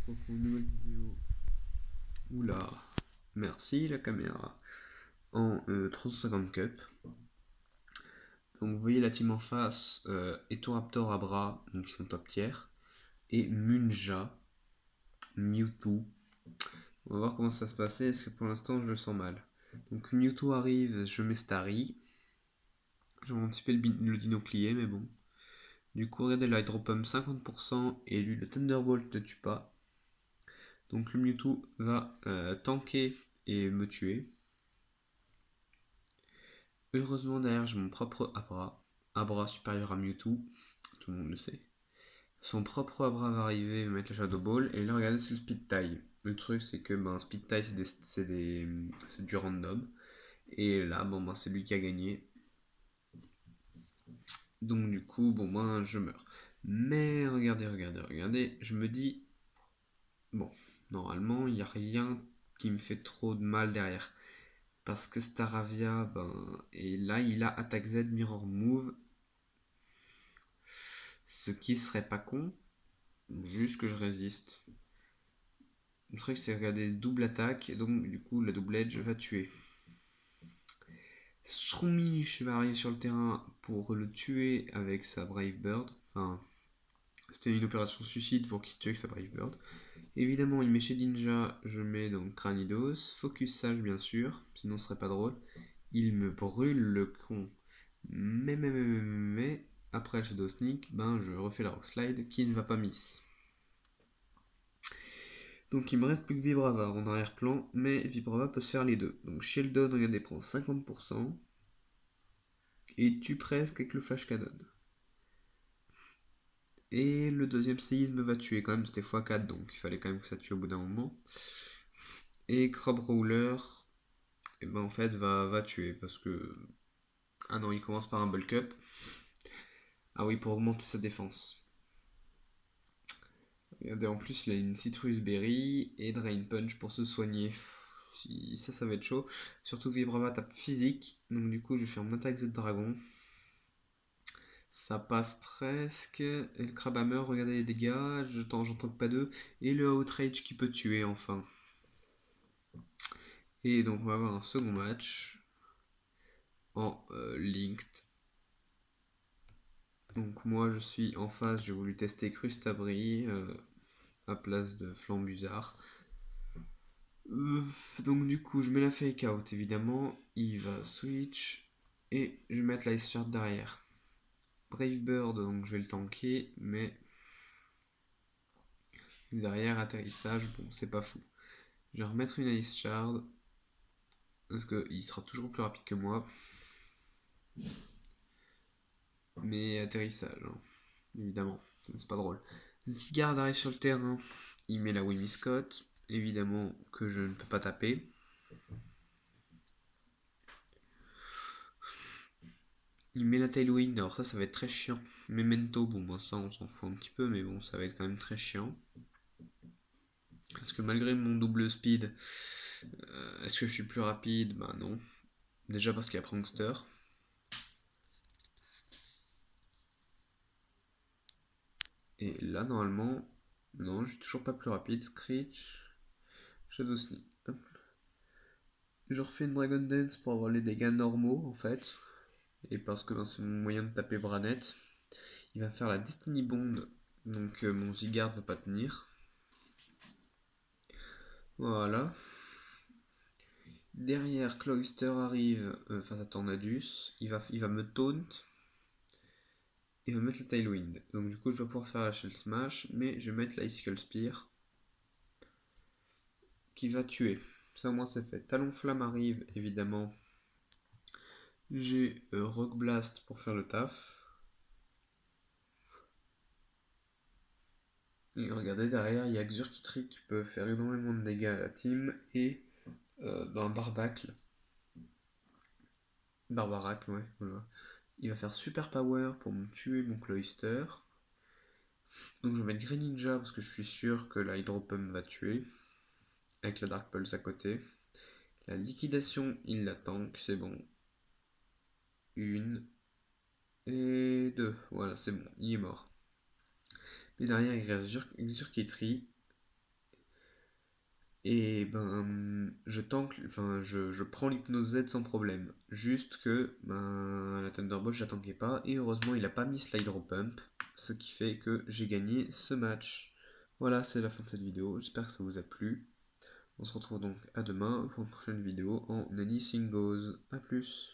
retrouve pour une nouvelle vidéo. Oula, merci la caméra. En 350 cup. Donc vous voyez la team en face, Etoraptor Abra, donc ils sont top tier. Et Munja, Mewtwo. On va voir comment ça se passait, parce que pour l'instant je le sens mal. Donc Mewtwo arrive, je mets Starry. J'ai anticipé le dinoclier, mais bon. Du coup, regardez le Hydro Pump 50%, et lui le Thunderbolt ne tue pas. Donc le Mewtwo va tanker et me tuer. Heureusement derrière j'ai mon propre Abra. Abra supérieur à Mewtwo, tout le monde le sait. Son propre Abra va arriver et mettre le Shadow Ball. Et là regardez c'est le Speed Tie. Le truc c'est que Speed Tie c'est du random. Et là c'est lui qui a gagné. Donc du coup je meurs. Mais regardez, je me dis bon, normalement il n'y a rien qui me fait trop de mal derrière. Parce que Staravia, et là il a Attack Z Mirror Move. Ce qui serait pas con, juste que je résiste. Le truc c'est regarder double attaque, et donc du coup la double edge va tuer. Shroomish va arriver sur le terrain pour le tuer avec sa Brave Bird. Enfin, c'était une opération suicide pour qu'il se tue avec sa Brave Bird. Évidemment, il met chez Ninja, je mets donc Cranidos. Focus Sage, bien sûr, sinon ce serait pas drôle. Il me brûle le con. Mais après le Shadow Sneak, je refais la Rock Slide qui ne va pas miss. Donc il me reste plus que Vibrava en arrière-plan, mais Vibrava peut se faire les deux. Donc Sheldon, regardez, prend 50%, et tue presque avec le Flash Cannon. Et le deuxième séisme va tuer quand même, c'était x4, donc il fallait quand même que ça tue au bout d'un moment. Et Crab Roller, en fait va tuer, parce que... Ah non, il commence par un bulk up. Ah oui, pour augmenter sa défense. Regardez, en plus il a une Citrus Berry et Drain Punch pour se soigner. Ça va être chaud. Surtout Vibrava tape physique. Donc du coup je vais faire mon attaque Z Dragon. Ça passe presque. Et le Crabhammer, regardez les dégâts. J'en tank pas deux. Et le Outrage qui peut tuer enfin. Et donc on va avoir un second match en Linked. Donc moi je suis en face, j'ai voulu tester Crustabri à place de Flambuzard. Donc du coup je mets la fake out évidemment, il va switch et je vais mettre l'Ice Shard derrière. Brave Bird, donc je vais le tanker, mais derrière atterrissage, bon c'est pas fou. Je vais remettre une Ice Shard, parce qu'il sera toujours plus rapide que moi. Mais atterrissage, évidemment, c'est pas drôle. Zygarde arrive sur le terrain, il met la Scott, évidemment que je ne peux pas taper. Il met la Tailwind, alors ça va être très chiant. Memento, ça on s'en fout un petit peu, mais bon, ça va être quand même très chiant. Parce que malgré mon double speed, est-ce que je suis plus rapide? Bah non. Déjà parce qu'il y a Prankster. Et là, normalement, non, je suis toujours pas plus rapide. Screech, Shadow Sneak. Je refais une Dragon Dance pour avoir les dégâts normaux en fait. Et parce que c'est mon moyen de taper Branette. Il va faire la Destiny Bond. Donc mon Zygarde va pas tenir. Voilà. Derrière, Cloyster arrive face à Tornadus. Il va me taunt. Il va mettre le Tailwind. Donc du coup, je vais pouvoir faire la Shell Smash. Mais je vais mettre l'Icicle Spear. Qui va tuer. Ça au moins c'est fait. Talon Flamme arrive, évidemment. J'ai Rock Blast pour faire le taf. Et regardez derrière, il y a Xurkitree qui peut faire énormément de dégâts à la team. Et Barbacle. Barbaracle, ouais, voilà. Il va faire super power pour me tuer mon Cloyster. Donc je vais mettre Greninja parce que je suis sûr que la Hydro Pump va tuer. Avec la Dark Pulse à côté. La liquidation, il la tank, c'est bon. Une. Et deux. Voilà, c'est bon, il est mort. Et derrière, il reste Xurkitree. Et ben, je prends l'hypnose Z sans problème. Juste que ben, la Thunderbolt, je l'attendais pas. Et heureusement, il a pas mis Slide Row Pump. Ce qui fait que j'ai gagné ce match. Voilà, c'est la fin de cette vidéo. J'espère que ça vous a plu. On se retrouve donc à demain pour une prochaine vidéo en Anything Goes. A plus.